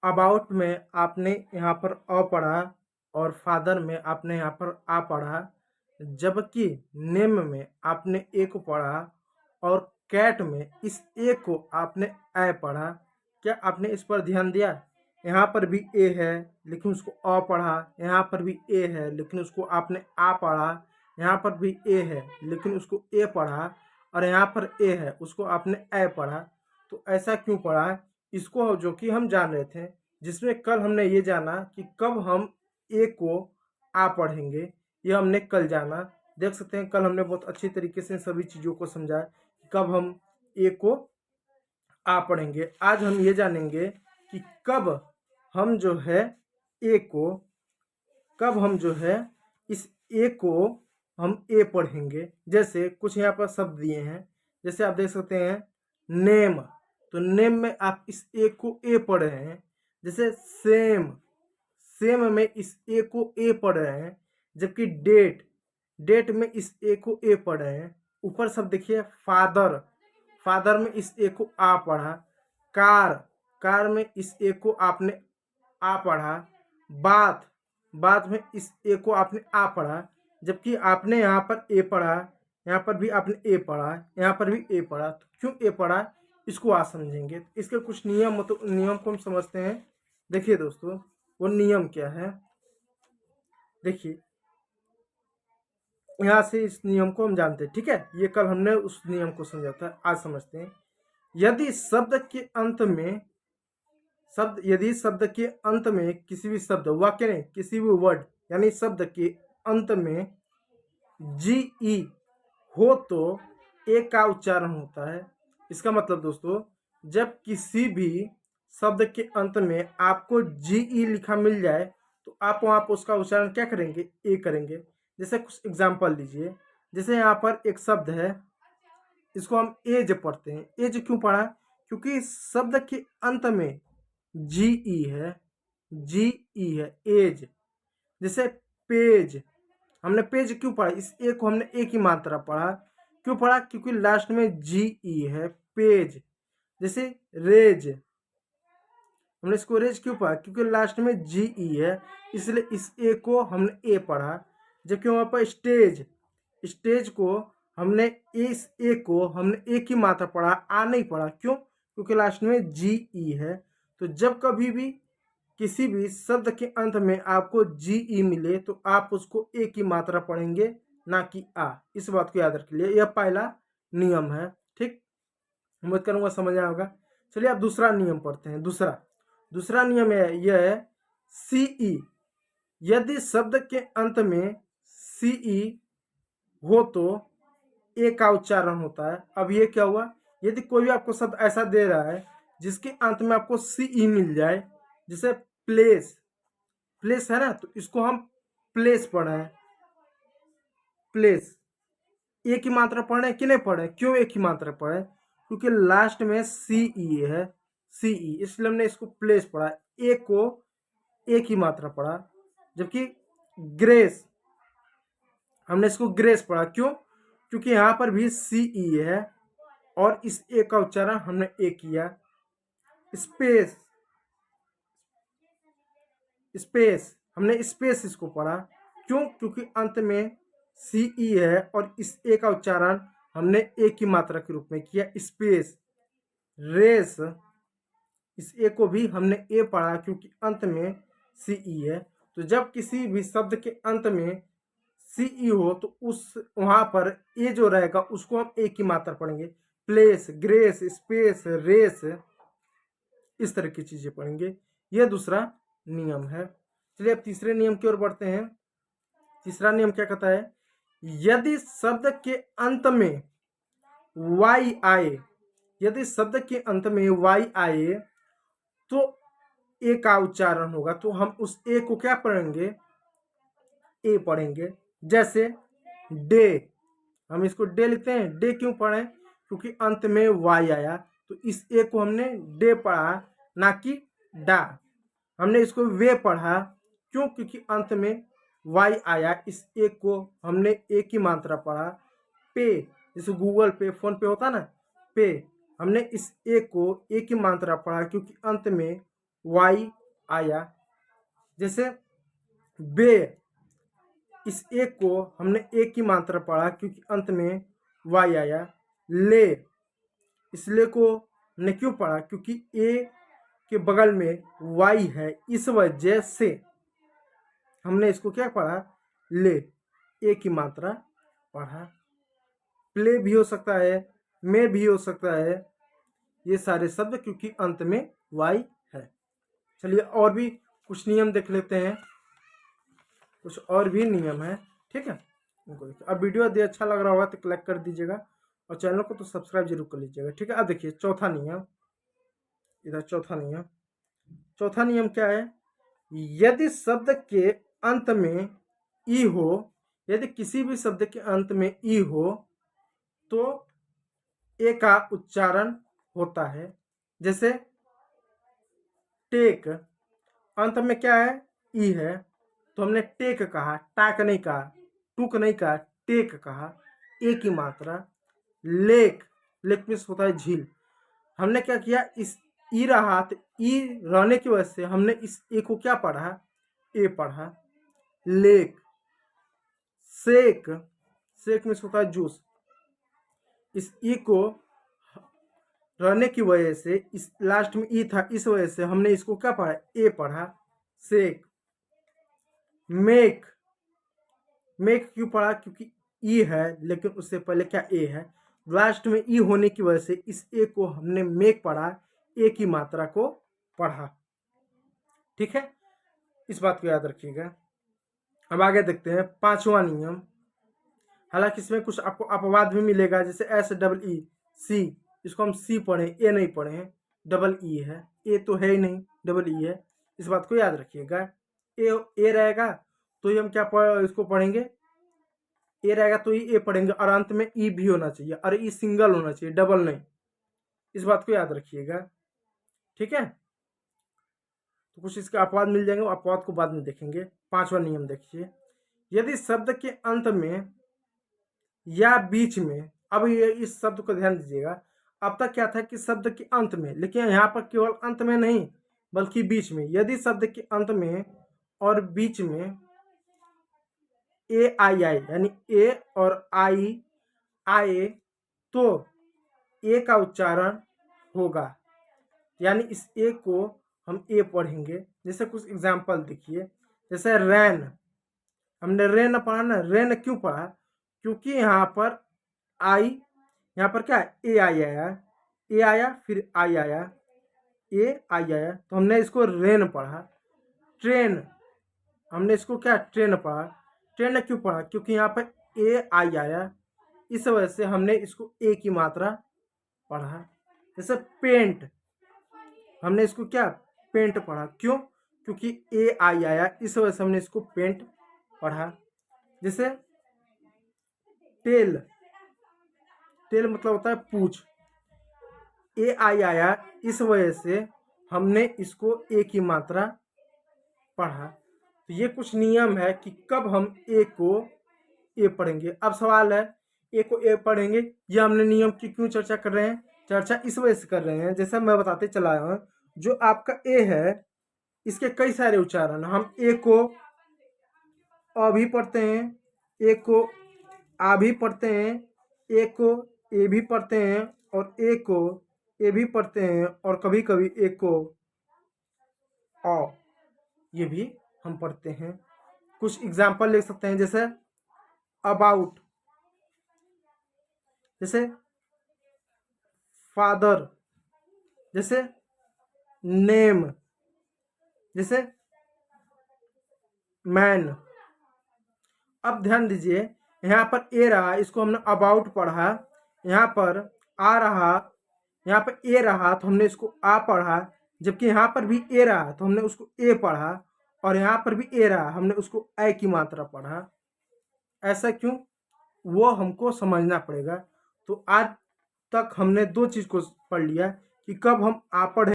About में आपने यहाँ पर अ पढ़ा और फादर में आपने यहाँ पर आ पढ़ा, जबकि नेम में आपने ए को पढ़ा और कैट में इस ए को आपने ए पढ़ा। क्या आपने इस पर ध्यान दिया? यहाँ पर भी ए है लेकिन उसको अ पढ़ा, यहाँ पर भी ए है लेकिन उसको आपने आ पढ़ा, यहाँ पर भी ए है लेकिन उसको ए पढ़ा और यहाँ पर ए है उसको आपने ए पढ़ा। तो ऐसा क्यों पढ़ा? इसको जो कि हम जान रहे थे, जिसमें कल हमने ये जाना कि कब हम ए को आ पढ़ेंगे, ये हमने कल जाना। देख सकते हैं कल हमने बहुत अच्छी तरीके से सभी चीज़ों को समझा कब हम ए को आ पढ़ेंगे। आज हम ये जानेंगे कि कब हम जो है ए को कब हम जो है इस ए को हम ए पढ़ेंगे। जैसे कुछ यहाँ पर शब्द दिए हैं, जैसे आप देख सकते हैं नेम, तो नेम में आप इस ए को ए पढ़ रहे हैं। जैसे सेम, सेम में इस ए को ए पढ़ रहे हैं। जबकि डेट, डेट में इस ए को ए पढ़ रहे हैं। ऊपर शब्द देखिए फादर, फादर में इस ए को आ पढ़ा। कार, कार में इस ए को आपने आ पढ़ा। बात, बात में इस ए को आपने आ पढ़ा। जबकि आपने यहाँ पर ए पढ़ा, यहाँ पर भी आपने ए पढ़ा, यहाँ पर भी ए पढ़ा। तो क्यों ए पढ़ा इसको आज समझेंगे। इसके कुछ नियम, तो नियम को हम समझते हैं। देखिए दोस्तों, वो नियम क्या है, देखिए यहाँ से इस नियम को हम जानते हैं। ठीक है, ये कल हमने उस नियम को समझा था, आज समझते हैं। यदि शब्द के अंत में यदि शब्द के अंत में किसी भी शब्द, वाक्य नहीं, किसी भी वर्ड यानी शब्द के अंत में जी ई हो तो ए का उच्चारण होता है। इसका मतलब दोस्तों, जब किसी भी शब्द के अंत में आपको जी ई लिखा मिल जाए तो आप वहाँ पर उसका उच्चारण क्या करेंगे? ए करेंगे। जैसे कुछ एग्जाम्पल लीजिए, जैसे यहाँ पर एक शब्द है, इसको हम एज पढ़ते हैं। एज क्यों पढ़ा? क्योंकि शब्द के अंत में जी ई है, जी ई है, एज। जैसे पेज, हमने पेज क्यों पढ़ा? इस ए को हमने ए की मात्रा पढ़ा। क्यों पढ़ा? क्योंकि लास्ट में जी ई है, पेज। जैसे रेज, हमने इसको रेज क्यों पढ़ा? क्योंकि लास्ट में जी ई है, इसलिए इस ए को हमने ए पढ़ा। जबकि वहाँ पर स्टेज, स्टेज को हमने इस ए को हमने ए की मात्रा पढ़ा, आ नहीं पढ़ा। क्यों? क्योंकि लास्ट में जी ई है। तो जब कभी भी किसी भी शब्द के अंत में आपको जी ई मिले तो आप उसको ए की मात्रा पढ़ेंगे, ना कि आ। इस बात को याद रखिए, यह पहला नियम है। ठीक, उम्मीद करूंगा समझ आया होगा। चलिए अब दूसरा नियम पढ़ते हैं। दूसरा नियम यह है सी ई। यदि शब्द के अंत में सी ई हो तो ए का उच्चारण होता है। अब ये क्या हुआ? यदि कोई भी आपको शब्द ऐसा दे रहा है जिसके अंत में आपको सी ई मिल जाए, जैसे प्लेस, प्लेस है ना, तो इसको हम प्लेस पढ़े हैं। प्लेस, ए की मात्रा पढ़े कि नहीं पढ़े? क्यों ए की मात्रा पढ़े? क्योंकि लास्ट में सी ई है, सी ई, इसलिए हमने इसको प्लेस पढ़ा। ए को ए की मात्रा पढ़ा। जबकि ग्रेस, हमने इसको ग्रेस पढ़ा। क्यों? क्योंकि यहाँ पर भी सी ई है और इस ए का उच्चारण हमने ए किया। स्पेस, स्पेस, हमने स्पेस इसको पढ़ा। क्यों? क्योंकि अंत में सी ई है और इस ए का उच्चारण हमने ए की मात्रा के रूप में किया, स्पेस। रेस, इस ए को भी हमने ए पढ़ा क्योंकि अंत में सी ई है। तो जब किसी भी शब्द के अंत में सी ई हो तो उस वहाँ पर ए जो रहेगा उसको हम ए की मात्रा पढ़ेंगे। प्लेस, ग्रेस, स्पेस, रेस, इस तरह की चीज़ें पढ़ेंगे। यह दूसरा नियम है। चलिए अब तीसरे नियम की ओर बढ़ते हैं। तीसरा नियम क्या कहता है? यदि शब्द के अंत में वाई आए, यदि शब्द के अंत में वाई आए तो ए का उच्चारण होगा। तो हम उस ए को क्या पढ़ेंगे? ए पढ़ेंगे। जैसे डे, हम इसको डे लिखते हैं। डे क्यों पढ़े? क्योंकि अंत में वाई आया, तो इस ए को हमने डे पढ़ा, ना कि डा। हमने इसको वे पढ़ा। क्यों? क्योंकि अंत में वाई आया, इस ए को हमने ए की मात्रा पढ़ा। पे, जैसे गूगल पे, फोन पे होता ना, पे, हमने इस ए को ए की मात्रा पढ़ा क्योंकि अंत में वाई आया। जैसे बे, इस एक को हमने एक की मात्रा पढ़ा क्योंकि अंत में वाई आया। ले, इस ले को हमने क्यों पढ़ा क्योंकि ए के बगल में वाई है, इस वजह से हमने इसको क्या पढ़ा, ले, ए की मात्रा पढ़ा। प्ले भी हो सकता है, में भी हो सकता है, ये सारे शब्द क्योंकि अंत में वाई है। चलिए और भी कुछ नियम देख लेते हैं, कुछ और भी नियम है, ठीक है। अब वीडियो यदि अच्छा लग रहा होगा तो लाइक कर दीजिएगा और चैनल को तो सब्सक्राइब जरूर कर लीजिएगा, ठीक है। अब देखिए चौथा नियम, इधर चौथा नियम क्या है, यदि शब्द के अंत में ई हो, यदि किसी भी शब्द के अंत में ई हो तो ए का उच्चारण होता है। जैसे टेक, अंत में क्या है, ई है, तो हमने टेक कहा, टाक नहीं कहा, टूक नहीं कहा, टेक कहा, ए की मात्रा। लेक, लेक में होता है झील, हमने क्या किया, इस ई रहा तो ई रहने की वजह से हमने इस ए को क्या पढ़ा, ए पढ़ा। लेक, शेक, शेक में होता है जूस, इस ई को रहने की वजह से, इस लास्ट में ई था इस वजह से हमने इसको क्या पढ़ा, ए पढ़ा, शेक। मेक, मेक क्यों पढ़ा क्योंकि ई है लेकिन उससे पहले क्या ए है, लास्ट में ई होने की वजह से इस ए को हमने मेक पढ़ा, ए की मात्रा को पढ़ा, ठीक है। इस बात को याद रखिएगा। अब आगे देखते हैं पांचवा नियम। हालांकि इसमें कुछ आपको अपवाद भी मिलेगा, जैसे एस डबल ई सी, इसको हम सी पढ़े, ए नहीं पढ़े हैं, डबल ई है, ए तो है ही नहीं, डबल ई है, इस बात को याद रखिएगा। ए रहेगा तो ये हम क्या इसको पढ़ेंगे, ए रहेगा तो ये ए पढ़ेंगे और अंत में ई भी होना चाहिए, और ई सिंगल होना चाहिए, डबल नहीं, इस बात को याद रखिएगा, ठीक है। तो कुछ इसके अपवाद मिल जाएंगे, अपवाद को बाद में देखेंगे। पांचवा नियम देखिए, यदि शब्द के अंत में या बीच में, अब ये इस शब्द को ध्यान दीजिएगा, अब तक क्या था कि शब्द के अंत में, लेकिन यहाँ पर केवल अंत में नहीं बल्कि बीच में, यदि शब्द के अंत में और बीच में ए आई आए, यानी ए और आई आए तो ए का उच्चारण होगा, यानी इस ए को हम ए पढ़ेंगे। जैसे कुछ एग्जाम्पल देखिए, जैसे रैन, हमने रेन पढ़ा ना, रेन क्यों पढ़ा क्योंकि यहाँ पर आई, यहाँ पर क्या ए आई आया, ए आया फिर आई आया, ए आई आया, तो हमने इसको रेन पढ़ा। ट्रेन, हमने इसको क्या ट्रेन पढ़ा, ट्रेन क्यों पढ़ा क्योंकि यहाँ पर ए आई आया, इस वजह से हमने इसको ए की मात्रा पढ़ा। जैसे पेंट, हमने इसको क्या पेंट पढ़ा, क्यों क्योंकि ए आई आया, इस वजह से हमने इसको पेंट पढ़ा। जैसे टेल, टेल मतलब होता है पूछ, ए आई आया इस वजह से हमने इसको ए की मात्रा पढ़ा। तो ये कुछ नियम है कि कब हम ए को ए पढ़ेंगे। अब सवाल है ए को ए पढ़ेंगे, ये हमने नियम की क्यों चर्चा कर रहे हैं, चर्चा इस वजह से कर रहे हैं, जैसा मैं बताते चला आया हूँ, जो आपका ए है इसके कई सारे उच्चारण, हम ए को अ भी पढ़ते हैं, ए को आ भी पढ़ते हैं, ए को ए भी पढ़ते हैं, और ए को ए भी पढ़ते हैं, और कभी कभी ए को अ ये भी हम पढ़ते हैं। कुछ एग्जाम्पल ले सकते हैं, जैसे अबाउट, जैसे फादर, जैसे नेम, जैसे मैन। अब ध्यान दीजिए, यहाँ पर ए रहा, इसको हमने अबाउट पढ़ा, यहाँ पर आ रहा, यहाँ पर ए रहा तो हमने इसको आ पढ़ा, जबकि यहाँ पर भी ए रहा तो हमने उसको ए पढ़ा, और यहाँ पर भी ए रहा हमने उसको ए की मात्रा पढ़ा। ऐसा क्यों, वो हमको समझना पड़ेगा। तो आज तक हमने दो चीज़ को पढ़ लिया कि कब हम आ पढ़े